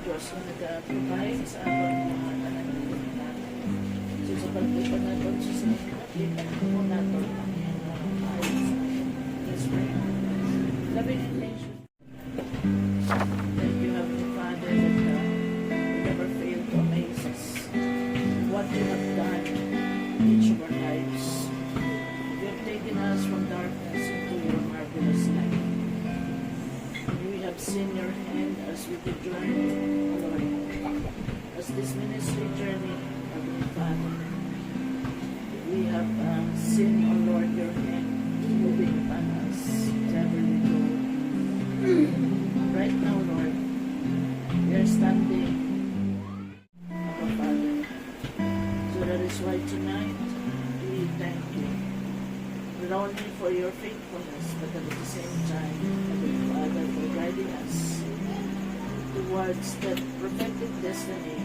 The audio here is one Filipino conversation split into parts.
Diyos na nag-provide sa abang mga tanangin natin. So sa pagkipan natin sa sinagkakita po natin ang iyong ayos sa atin. Let's pray. Loving and gracious. Thank you, Heavenly Father, that you never fail to amaze us. What you have done in each of our lives. You have taken us from darkness into your marvelous light. We have seen your hand as we did journey, Lord, as this ministry journey, Heavenly Father. We have seen, O Lord, your hand moving upon us wherever we go. Right now, Lord, we are standing, Abba Father. So that is why tonight we thank you. Not only for your faithfulness, but at the same time, Heavenly Father, for guiding us towards that prophetic destiny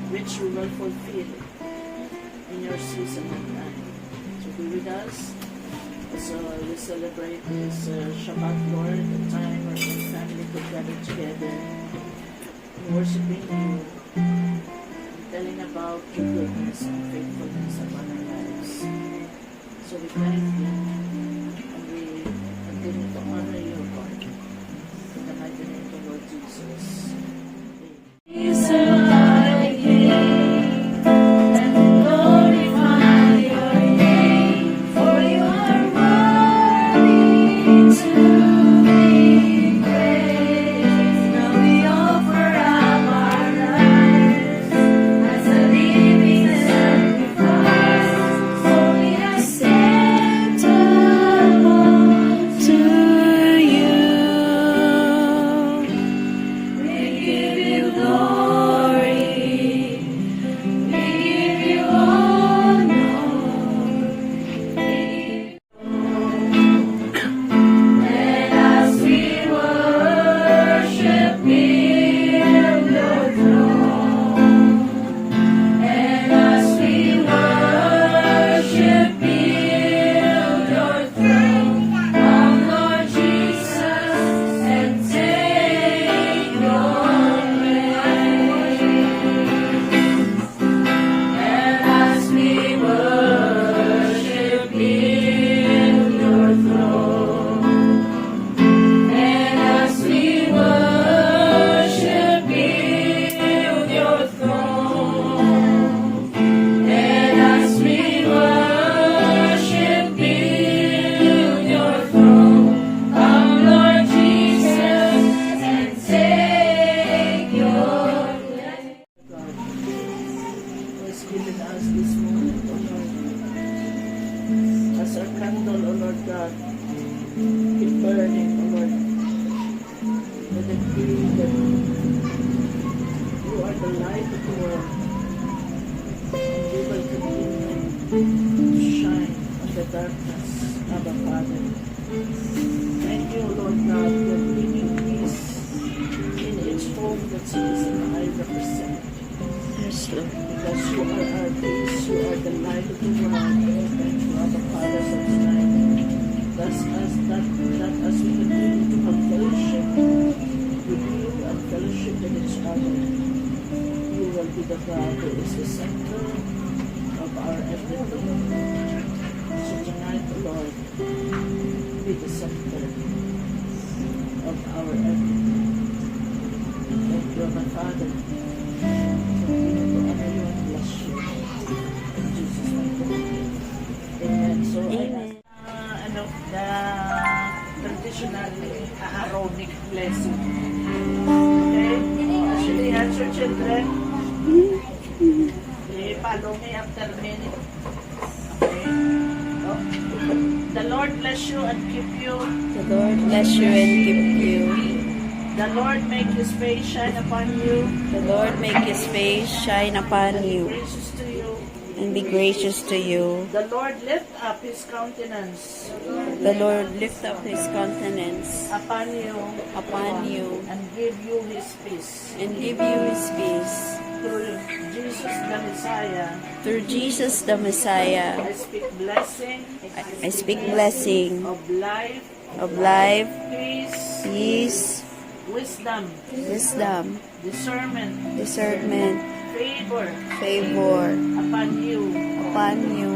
which we will fulfill in your season of time. So be with us as we celebrate this Shabbat, Lord, the time where our family could gather together, worshiping you, telling about your goodness and faithfulness upon our lives. So we thank you and we continue to honor you, Lord. In the mighty name of the Lord Jesus. Given us this moment, O Lord, as our candle, O Lord God, keep burning, O Lord. Let it be that you are the light of the world, and we will continue to shine on the darkness, Abba Father. Thank you, O Lord God, for bringing peace in each home that Susan and I represent. Yes, Lord. Because you are our peace, you are the light of the world. Thank you, Abba Father, for tonight. Thus, as we continue to have fellowship with you and fellowship with each other, you will be the God who is the center of our everything. So tonight, Lord, be the center of our everything. Thank you, Abba Father. So, Amen. The traditional Aaronic blessing. Okay? Actually, as your children, follow me after me. Okay? So, the Lord bless you and keep you. The Lord bless you and keep you. The Lord make His face shine upon you. The Lord make His face shine upon you Gracious to you. and be gracious to you. The Lord lift up His countenance The Lord lift up His countenance upon you and give you His peace. give you His peace. Through Jesus the Messiah, Through Jesus the Messiah, I speak blessing, I speak blessing of life, of life, peace, peace, wisdom, wisdom, discernment, discernment, favor favor upon you upon you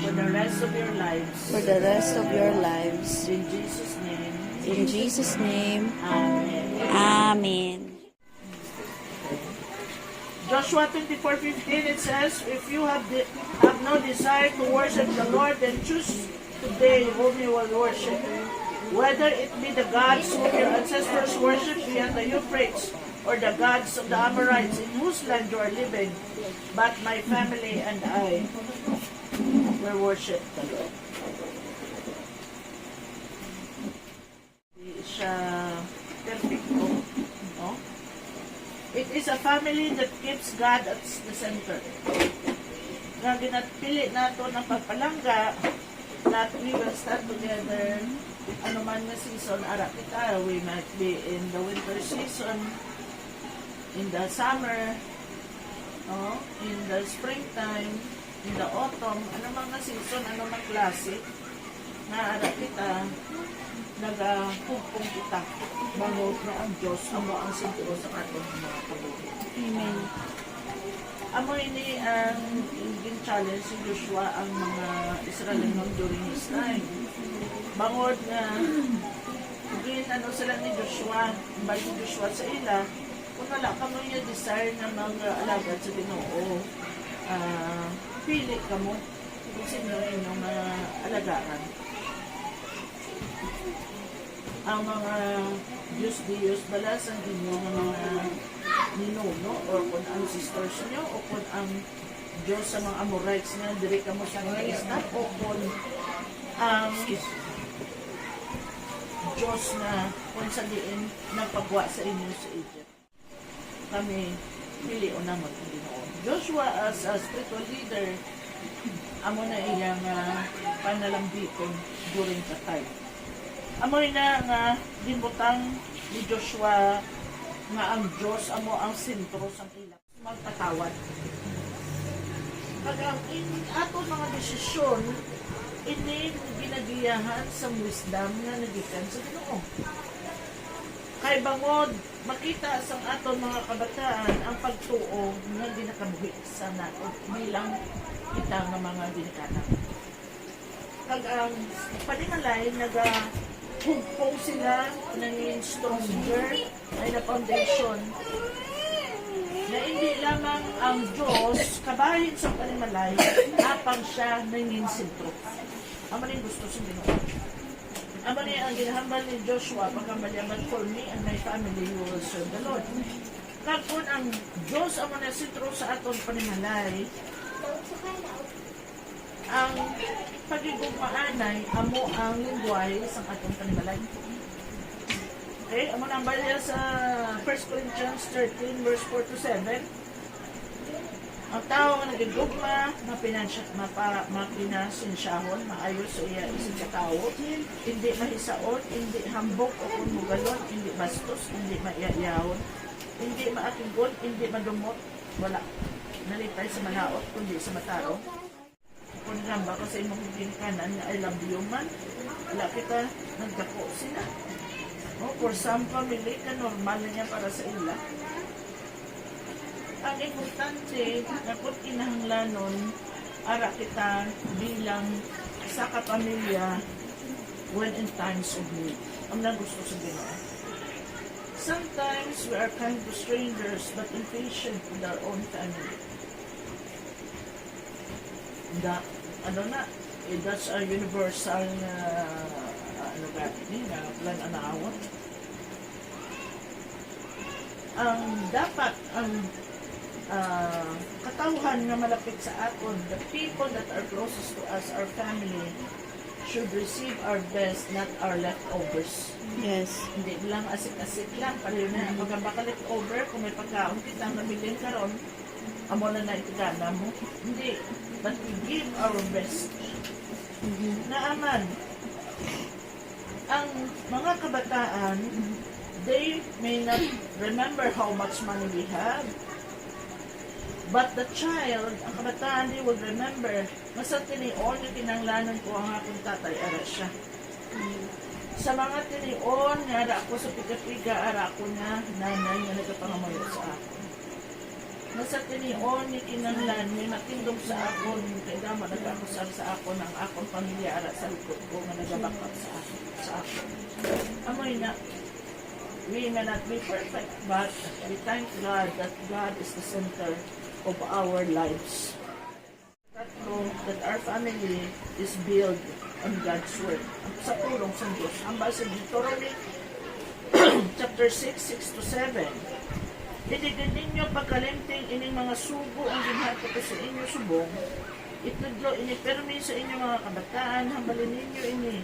for the rest of your lives. for the rest of your lives. In Jesus' name, In Jesus' name, Amen. Amen. Joshua 24:15, it says, if you have no desire to worship the Lord, then choose today whom you will worship. Whether it be the gods whom your ancestors worshipped beyond the Euphrates, or the gods of the Amorites in whose land you are living, but my family and I will worship the Lord. Hindi siya perfecto, no? It is a family that keeps God at the center. Nga ginapili nato ng pagpalangga, that we will stand together, ano man na season, ara kita, we might be in the winter season, in the summer, no? In the springtime, in the autumn, ano man na season, ano man klase, na ara kita, nagapugpong kita, bangot na ang Diyos, amo ang sentro sa atong mga kabuhi. Amen. Amo ini ang ingin challenge si Joshua ang mga Israelinon during his time. Bangod na ano sila ni Joshua, balik Joshua sa ila, kung wala ka mo yung desire na mag-alagad sa Ginoo, pili ka mo kung sino inyong alagaan. Ang mga Diyos balas ang inyong mga ninuno o kung ang sisters nyo o kung ang Diyos sa mga Amorites na diri ka mo sa mga isla o kung ang Diyos na kung sa diin nagpagwa sa inyo sa Egypt. Kami pili o naman ang Ginoo. Joshua as a spiritual leader, amo na iyang panalambiton during the time. Amoy na nga ginbutang ni Joshua nga ang Diyos amo ang sentro sa ilang magtatawad. Pag ang ato mga desisyon ini ginagiyahan sa wisdom nga nagikan sa Ginoo. Kay bangod makita sa aton mga kabataan ang pagtuo nga ginakabuhi sa nato bilang kita nga mga ginikanan. Pag ang paningalay hugpong sila ng stronger ay na foundation na hindi lamang ang Diyos kabahin sa panimalay apang siya nanging sentro. Amo rin gusto sa Ginoo. Amo rin ang ginahambal ni Joshua pagkamaliaman, for me and my family who will serve the Lord. Kapon ang Diyos amo na sentro sa aton panimalay, ang pagigugmaanay amo ang lingway sa atong panimalay. Okay, amo nang balya sa 1 Corinthians 13 verse 4 to 7. Ang tao nga nagigugma, mapinasinsyahon, maayos sa iya isang katao, hindi mahisaon, hindi hambok o kumugalon, hindi bastos, hindi maiyayahon, hindi maakigon, hindi madumot, wala. Nalipay sa malaot, kundi sa matao. Kung namba ka sa imong kanan nga I love you man, wala kita nagdako sila. No, for some family, ka normal na niya para sa ila. Ang importante na kung kinahanglanon, ara kita bilang sa kapamilya when in times of need. Ang gusto sa Ginoo. Sometimes we are kind to strangers but impatient with our own family. That's a universal plan anawat. Ang dapat ang katawhan nga malapit sa aton, the people that are closest to us, our family, should receive our best, not our leftovers. Yes. Hindi lang asik-asik lang, pareho na. Pagka baka leftover, kung may pagkaon kitang nabilin karon, amo na itigana mo. Hindi. But we give our best. Naaman, ang mga kabataan, they may not remember how much money we have, but the child, ang kabataan, they will remember, masa tiniol yung tinanglanan ko ang aking tatay, ara siya. So Sa mga tinion, nga ara ako sa piga-piga, ara ako na nanay nga nagapangamayo sa ako. Nasa tinion ni kinanglan, may matindog sa akon, kaya dama nag-akusar sa ako ng akong pamilya ara sa likod ko nga nagabakap sa ako. Amoy na, we may not be perfect, but we thank God that God is the center of our lives. That our family is built on God's Word. Sa tulong sa Diyos. Ang base ng Deuteronomy chapter 6, 6 to 7. Idigin ninyo pagkalimting ining mga sugo ang ginhato ko sa inyo subong. Itudlo inipermi sa inyo mga kabataan, hambalin ninyo ini,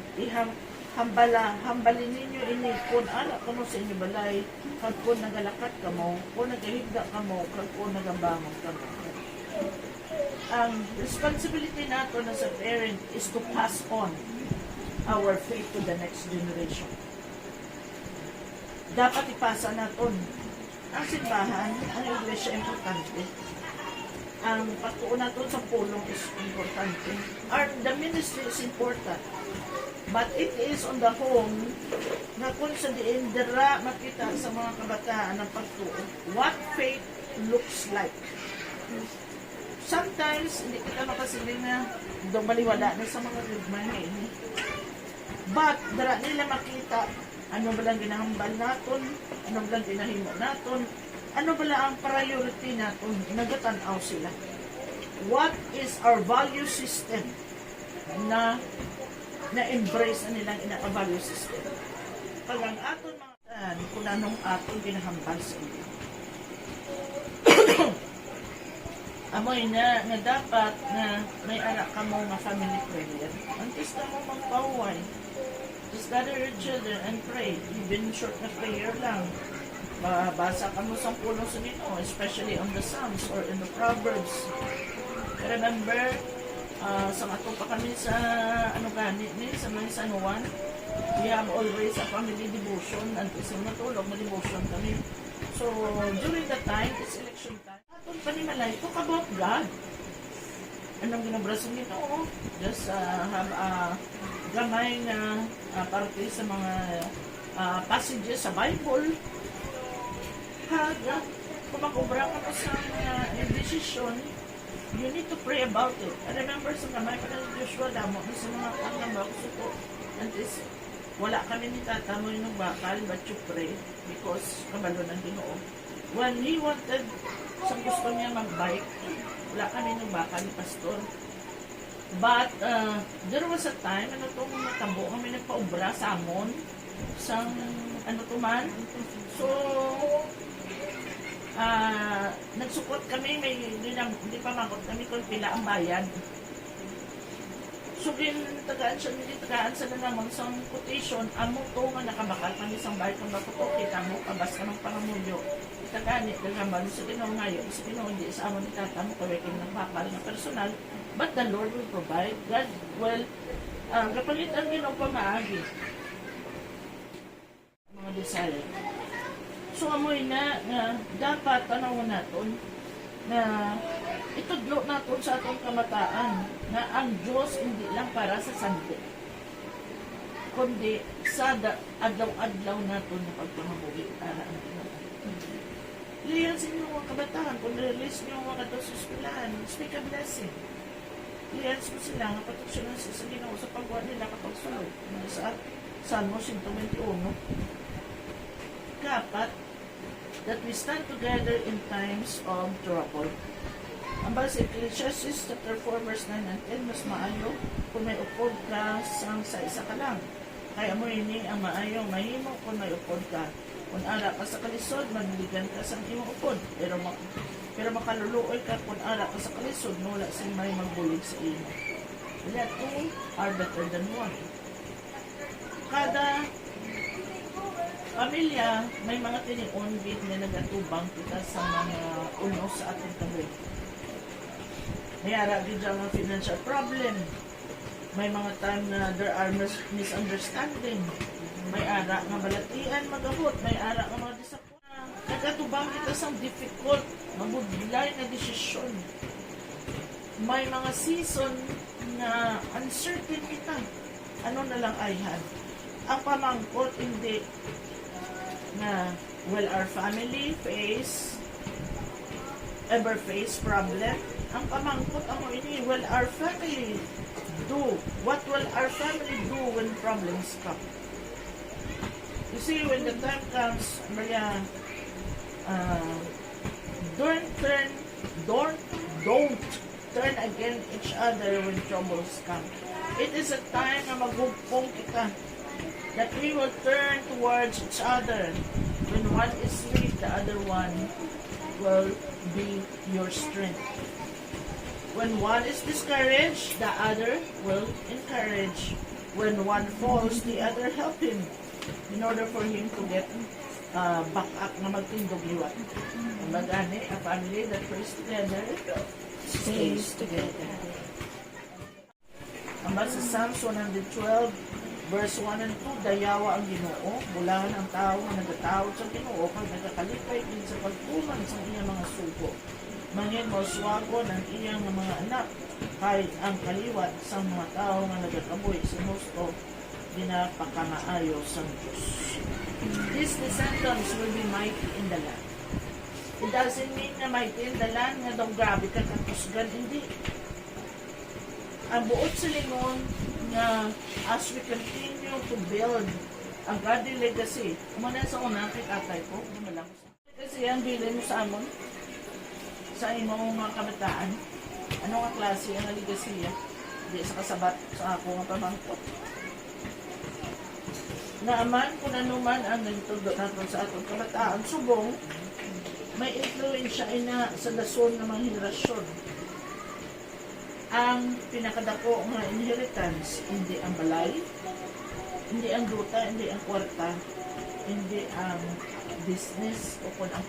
hambalin ninyo ini, kung anak kamo sa inyo balay, kag kung nagalakat kamo, kung nagahigda kamo, kag kung nagabangon kamo. Ang responsibility nato na sa parent is to pass on our faith to the next generation. Dapat ipasa naton ang simbahan, ang iglesia importante. Ang pagtuon naton sa pulong is importante. The ministry is important. But it is on the home na kung sa diin dira makita sa mga kabataan ng pagtuon what faith looks like. Sometimes, hindi kita makasiling na dumaliwala na sa mga gugmay ngayon. But, dara nila makita ano ba lang ginahambal naton, ano ba lang ginahimo naton, ano ba lang ang priority naton, nagatanaw sila. What is our value system na-embrace na nilang ina-value system? Pag ang aton mga kung anong aton ginahambal sa iyo. Amoy na nga dapat na may anak ka mo nga family prayer. Antes na mo magpauway. Just gather your children and pray. Even short na prayer lang. Basa ka mo sa pulong sa Ginoo, especially on the Psalms or in the Proverbs. Remember, sa ato pa kami sa sa mga San Juan, we have always a family devotion. Antes na matulog na devotion kami. So, during that time, it's election time. Atong panimalay, talk about God. Anong ginabraso nito? Just have a gamay na parte sa mga passages sa Bible. Kung mag-ubra ka pa sa mga decision, you need to pray about it. I remember sa gamay pa ng Joshua, damo sa mga kanang ko antes wala kami ni tata mo yung bakal, but you pray because kabalo ng Ginoo. When he wanted, sa gusto niya mag-bike, wala kami ng bakal ni pastor. But there was a time, itong natabo kami nagpaubra sa amon, sa man. So, nagsukot kami, hindi pa makot kami kung pila ang bayad. So, tagaan sa na naman sa quotation, amo to nga nakabakal kami sa bahay kung bakuto, kita mo, kabas ka ng pangamulyo. Taganit, nagambalo sa Ginoo ngayon, sa Ginoo, hindi sa amo ni tata mo, kawaking ng bakal na personal, but the Lord will provide. God will, kapalit ang Ginoo pa maagi. Mga desire. So, amoy na, dapat, tanawin natin, na itudlo natin sa atong kamataan na ang Diyos hindi lang para sa Sunday, kundi sa adlaw-adlaw natin na pagpamabuhi para ang Ginoo. Liyan sa inyong mga kabataan, kung release nyo mga kato sa eskwelahan, speak a blessing. Liyan mo sila, nga patuksyonan sa Ginoo sa pagwa nila kapag sulod. Sa Salmo 121. Kapat, that we stand together in times of trouble. Ang base sa Ecclesiastes chapter 4 verse 9 and 10, mas maayo kung may upod ka sa isa ka lang. Kaya mo ini ang maayong mahimo kung may upod ka. Kung ara ka sa kalisod, maniligan ka sa imong upod. Pero makaluluoy ka kung ara ka sa kalisod, wala sing may magbulig sa imo. That two are better than one. Kada pamilya, may mga tiniunbit na nagatubang kita sa mga unos sa ating tabi. May ara din ang financial problem. May mga time na there are misunderstanding. May ara nga balatian, magabot. May ara nga mga disappointment. Nagatubang kita sa difficult, mabudlay na desisyon. May mga season na uncertain kita. Ano na lang ayhan? ang pamangkot hindi na will our family ever face problem? Ang pamangkot amo ini, will our family do? What will our family do when problems come? You see, when the time comes, Maria, don't turn against each other when troubles come. It is a time na magugpong kita, that we will turn towards each other. When one is weak, the other one will be your strength. When one is discouraged, the other will encourage. When one falls, the other help him in order for him to get back up na magtindog liwat. Magani, a family that prays together stays together. Ang basa sa Psalms 112, verse 1 and 2, dayawa ang Ginoo, bulahan ang tao na nagatawag sa Ginoo, kag nagakalipay din sa pagtuman sa iyang mga sugo. Mangin mo swagon ang iyang mga anak, kahit ang kaliwat sa mga tao nga nagakaboy sa musto, dinapakamaayo sa Diyos. These descendants will be mighty in the land. It doesn't mean na mighty in the land nga daw grabe ka kakusgan, hindi. Ang buot sa lingon nga as we continue to build ang godly legacy, umana sa una kay tatay ko, umalang ko sa kasi ang bilin mo sa amon, sa imong mga kabataan, ano nga klase ang legacy, di sa kasabat sa ako nga pamangkot. Naaman kung ano man ang nagtudot natin sa atong kabataan, subong, may influensya ina sa dason ng mga henerasyon. Ang pinakadako nga inheritance, hindi ang balay, hindi ang duta, hindi ang kwarta, hindi ang business o kung ang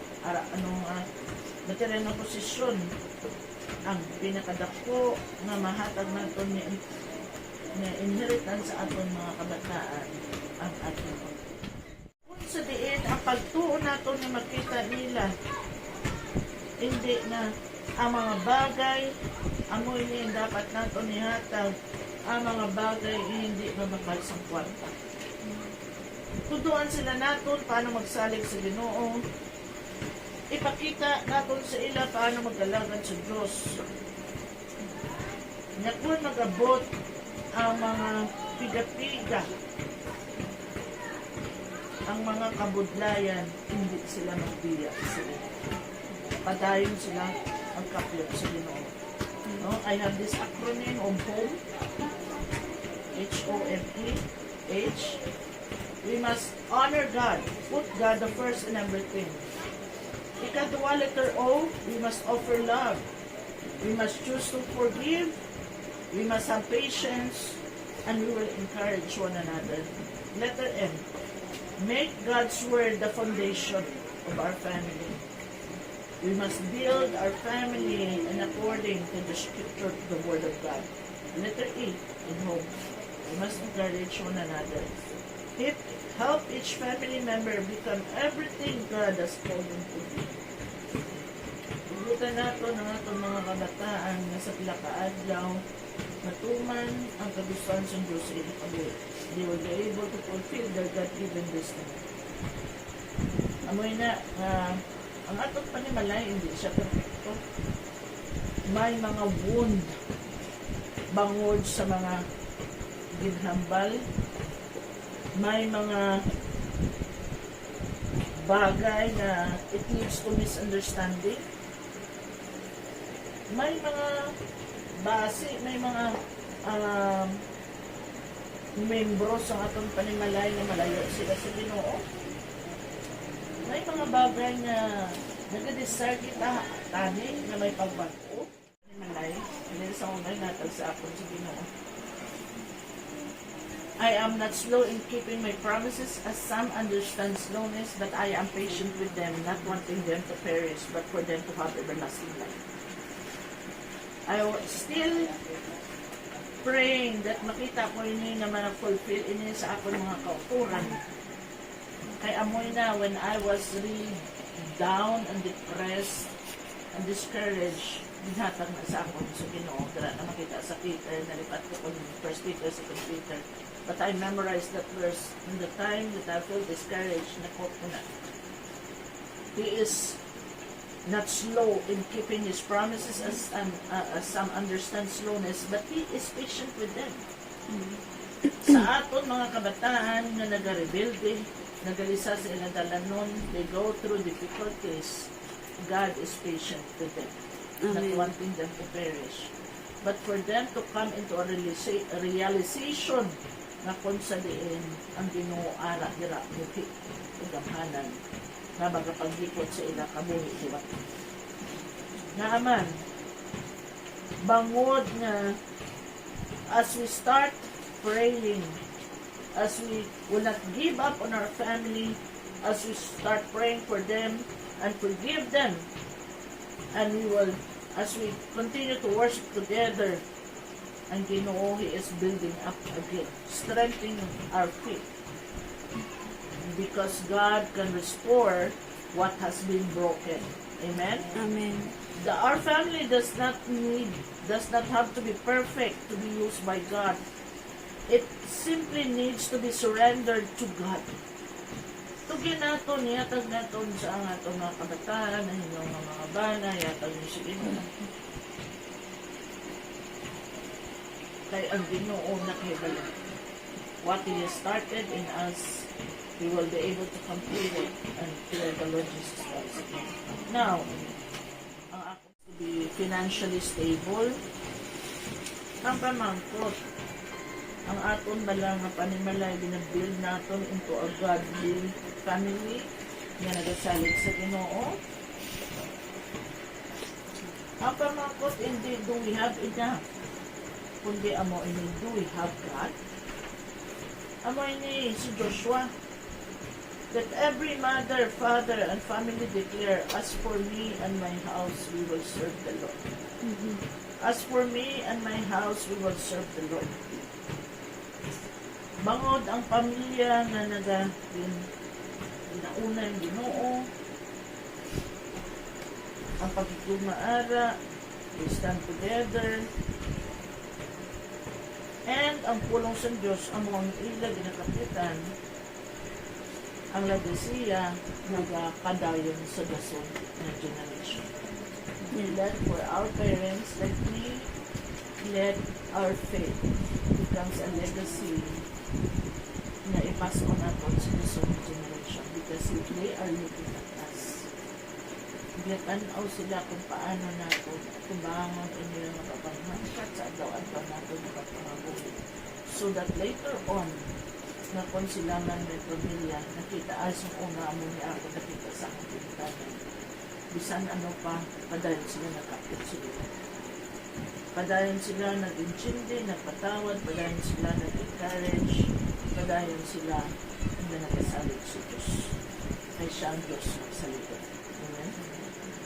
material na posisyon. Ang pinakadako nga mahatag natin na inheritance sa aton mga kabataan ang ating kung sa diin ang pagtuon natin na makita nila hindi na ang mga bagay amoy niya dapat natin ihatag ang mga bagay hindi mababal sa kwarta. Tuduan sila natin paano magsalig sa Ginoo, ipakita natin sa ila paano mag-alagad sa Diyos na kung mag-abot ang mga piga-piga, ang mga kabudlayan, hindi sila magbiya sila. Padayon sila ang kaplot sa Ginoo. No? I have this acronym of HOME, H-O-M-E, H. We must honor God, put God the first in everything. Ikadwa, letter O, we must offer love. We must choose to forgive. We must have patience, and we will encourage one another. Letter M, make God's word the foundation of our family. We must build our family in according to the scripture, the word of God. Letter E, in home, we must encourage one another. Help each family member become everything God has called them to be. Ibutan nato ng atong mga kabataan na sa pilakaadlaw, matuman ang kagustuhan sa Diyos sa ilang kabuhi. They will be able to fulfill their God-given destiny. Amoy na, ang atong panimalay, hindi siya perfecto. May mga wound, bangod sa mga ginhambal, may mga bagay na it leads to misunderstanding, may mga base, may mga membro sa atong panimalay na malayo sila sa Ginoo. May mga bagay na nag-desire kita tani na may pagbago. Panimalay, hindi sa unay natag sa akong sa Ginoo. I am not slow in keeping my promises, as some understand slowness, but I am patient with them, not wanting them to perish, but for them to have everlasting life. I was still praying that makita ko ini na ma-fulfill ini sa akong mga kauturan. Kay amoy na when I was really down and depressed and discouraged, dinhatag na sa akong sa Ginoo. Dara na makita sa Peter, nalipat ko kung 1 Peter, 2 Peter. But I memorized that verse. In the time that I feel discouraged, nakot ko na. He is not slow in keeping his promises as some understand slowness, but he is patient with them. Sa aton mga kabataan na nagarebelde, nagalisa sa ilang dalanon, they go through difficulties, God is patient with them, not Amen. wanting them to perish. But for them to come into a realization na kung sa diin ang Ginoo ara dira muhi ugamhanan na magapaglikod sa ila kabuhi diba. Naaman bangod nga as we start praying, as we will not give up on our family, as we start praying for them and forgive them, and we will, as we continue to worship together, ang Ginoo, He is building up again, strengthening our faith, because God can restore what has been broken. Amen. Amen. Our family does not have to be perfect to be used by God. It simply needs to be surrendered to God. Tugin naton, yatag naton sa ang atong mga kabataan, ang inyong mga bana, yatag nyo sa inyo. Kay ang Ginoo nakahibala. What He has started in us, He will be able to complete it until the Lord Jesus Christ again. Now, ang ako to be financially stable, ang pamangkot, ang aton balang nga panimalay binabuild naton into a godly family nga nagasalig sa Ginoo. Ang pamangkot, hindi do we have enough, kundi amo ini do we have God. Amo ini si Joshua, that every mother, father, and family declare, as for me and my house, we will serve the Lord. As for me and my house, we will serve the Lord. Bangod ang pamilya na ginauna yung Ginoo, ang pagkikumaara, we stand together, and ang pulong sa Diyos, ang mga ila ginakapitan, ang legasiya nagakadayon sa dasong na generation. Let for our parents, let me, let our faith becomes a legacy na ipas on natin sa dasong generation, because if they are looking at us, gitanaw sila kung paano natin kubangon inyo yung mapapangangkat sa adlaw-adlaw natin mapapangabuli, so that later on na kung sila man may pamilya, nakita as yung una mo niya ako nakita sa aking pintanan. Bisan ano pa, padayon sila nakapit sila. Padayon sila nag-intindi, nagpatawad, padayon sila nag-encourage, padayon sila na nagkasalit sa Diyos. Kay siya ang Diyos magsalita. Amen?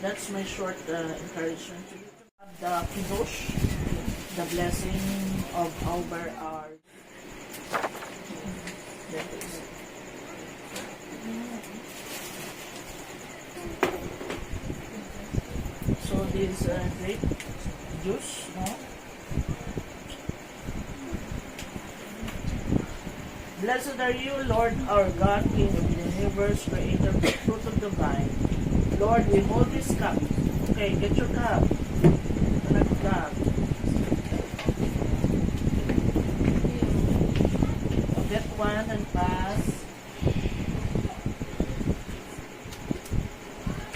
That's my short encouragement to you. The Kiddush, the blessing of over our so this grape juice, no? Blessed are you, Lord, our God, King of the universe, creator of the fruit of the vine. Lord, we hold this cup. Okay, get your cup. Another cup. Get one and pass.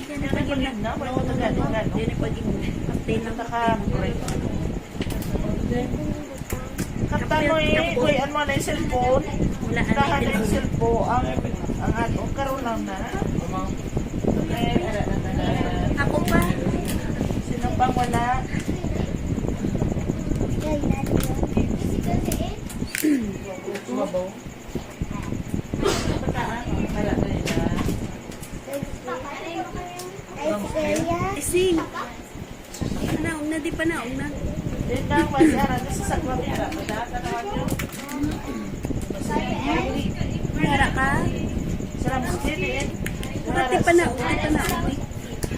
Hindi na paging na, may matagalan. Hindi na paging kapten ng Naka-break. Kaptan mo eh, uy, ano na yung cellphone? Wala Tahan na yung cellphone. Ang ano, karoon lang na. Okay, Ako pa. sino pang wala? Mabaw. Bataan. Wala na nila. Ising. Naong na, di pa naong na. Din na, masara na sa sakwamera. Madata naman yun. Mayara ka? Sarap sa din. Di pa naong, di pa naong.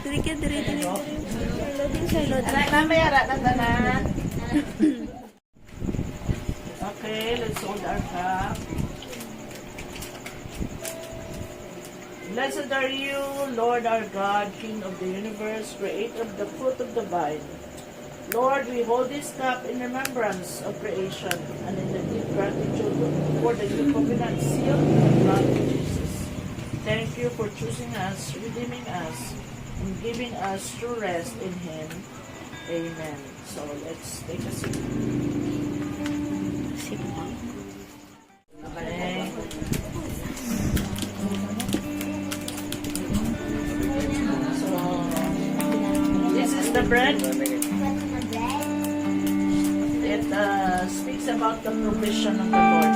Diri ka, diri. Loading sa load. Anak na mayara ng tanan. Okay. Okay, let's hold our cup. Blessed are you, Lord our God, King of the universe, creator of the fruit of the vine. Lord, we hold this cup in remembrance of creation and in the deep gratitude for the new covenant seal of the blood of Jesus. Thank you for choosing us, redeeming us, and giving us true rest in Him. Amen. So let's take a sip. Sige lang. Okay. So, this is the bread. It speaks about the provision of the Lord.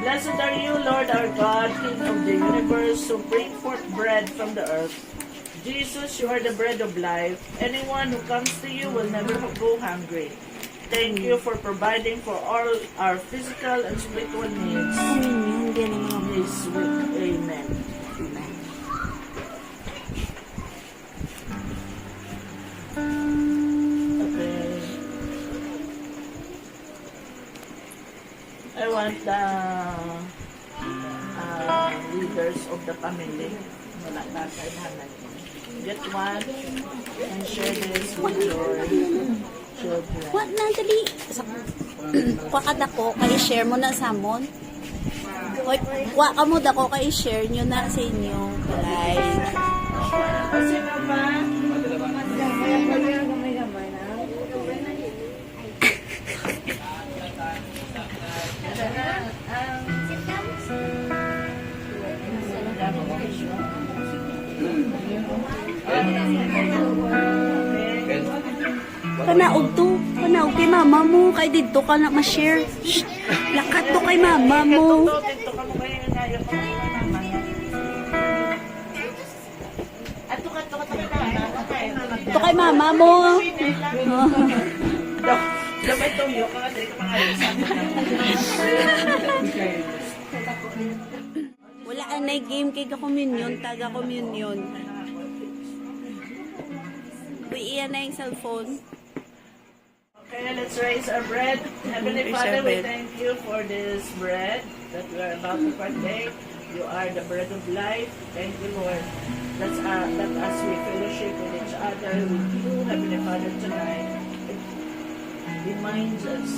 Blessed are you, Lord our God, King of the universe, who bring forth bread from the earth. Jesus, you are the bread of life. Anyone who comes to you will never go hungry. Thank you for providing for all our physical and spiritual needs Communion, hindi na mga this week. Amen. Okay. I want the leaders of the family. Wala tatay naman. Get one and share this with your children. What na, dali? Kwakada ko, kay share mo na sa amon. Kwa mo da ko, kay share nyo na sa inyo. Live. Kasi na ba? Kanaog to. Kanaog kay mama mo. Kay dito ka na ma-share. Shh! Lakat to kay mama mo. Dito ka mo kayo ngayon. Ato ka To kay mama mo. Damay tuyo ka dali ka pangalisan. Wala anay game kay ka-communion. Taga-communion. Uy, iyan na yung cellphone. Okay, let's raise our bread. Heavenly Raise Father, our we bread. thank you for this bread that we are about to partake. You are the bread of life. Thank you, Lord. Let us we fellowship with each other, with you, Heavenly Father, tonight. It reminds us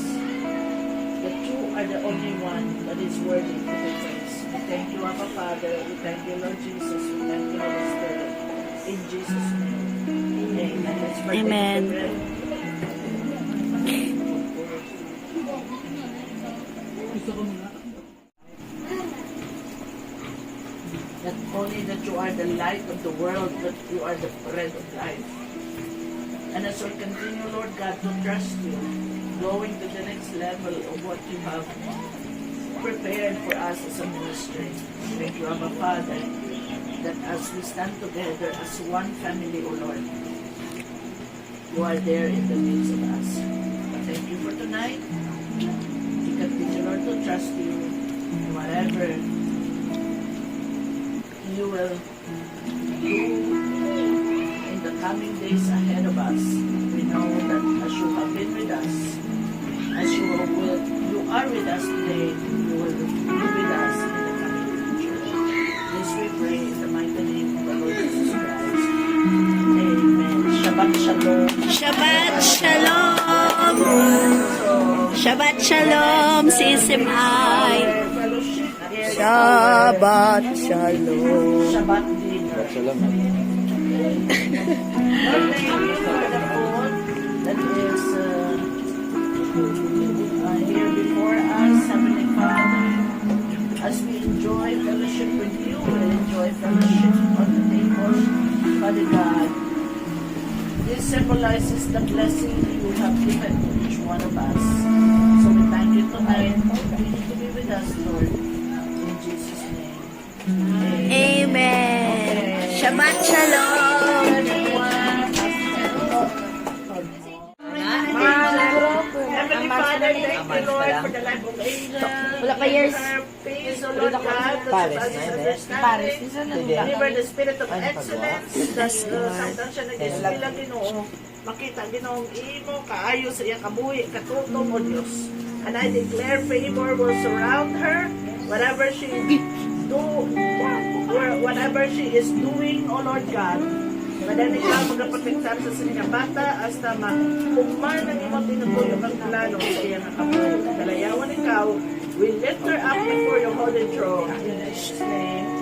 that you are the only one that is worthy to be praised. We thank you, Abba Father. We thank you, Lord Jesus. We thank you, Holy Spirit. In Jesus' name. Amen. Let's partake Amen. of the bread. Not only that you are the light of the world, but you are the bread of life. And as we continue, Lord God, to trust you, going to the next level of what you have prepared for us as a ministry. Thank you, Abba Father, that as we stand together as one family, O Lord, you are there in the midst of us. Thank you for tonight. We continue, Lord, to trust you in whatever you will do in the coming days ahead of us. We know that as you have been with us, as you are with us today, you will be with us in the coming future. This we pray in the mighty name of the Lord Jesus Christ. Amen. Shabbat Shalom. Shabbat Shalom! Shabbat Shalom, CSMI! Fellowship is Shabbat Shalom! Shabbat dinner. Lord, thank you for the food that is here before us, Heavenly Father. As we enjoy fellowship with you, we enjoy fellowship on the table, Father God. This symbolizes the blessing you have given to each one of us. So we thank you tonight. Continue to be with us, Lord. In Jesus' name. Amen! Shabbat Shalom! Everyone. Heavenly Father, thank you, Lord, for the life of Angel. Wala pa years. Give her peace, O Lord God. Paris, That na, surpasses Paris, understanding. isa na Sige. lang. Give her the spirit of Ay, excellence. Samtang siya nag-eskwela, Ginoo. Makita, Ginoong imo, kaayo sa iya kabuhi, katutom, O Diyos. And I declare favor will surround her, whatever she do, whatever she is doing, O Lord God. Madali ikaw magapatiktar sa sinya bata hasta makumar ng imong tinutuyok ang plano sa iyang kabuhi. Kalayawan ikaw, we lift her up before your holy throne. In Jesus' name.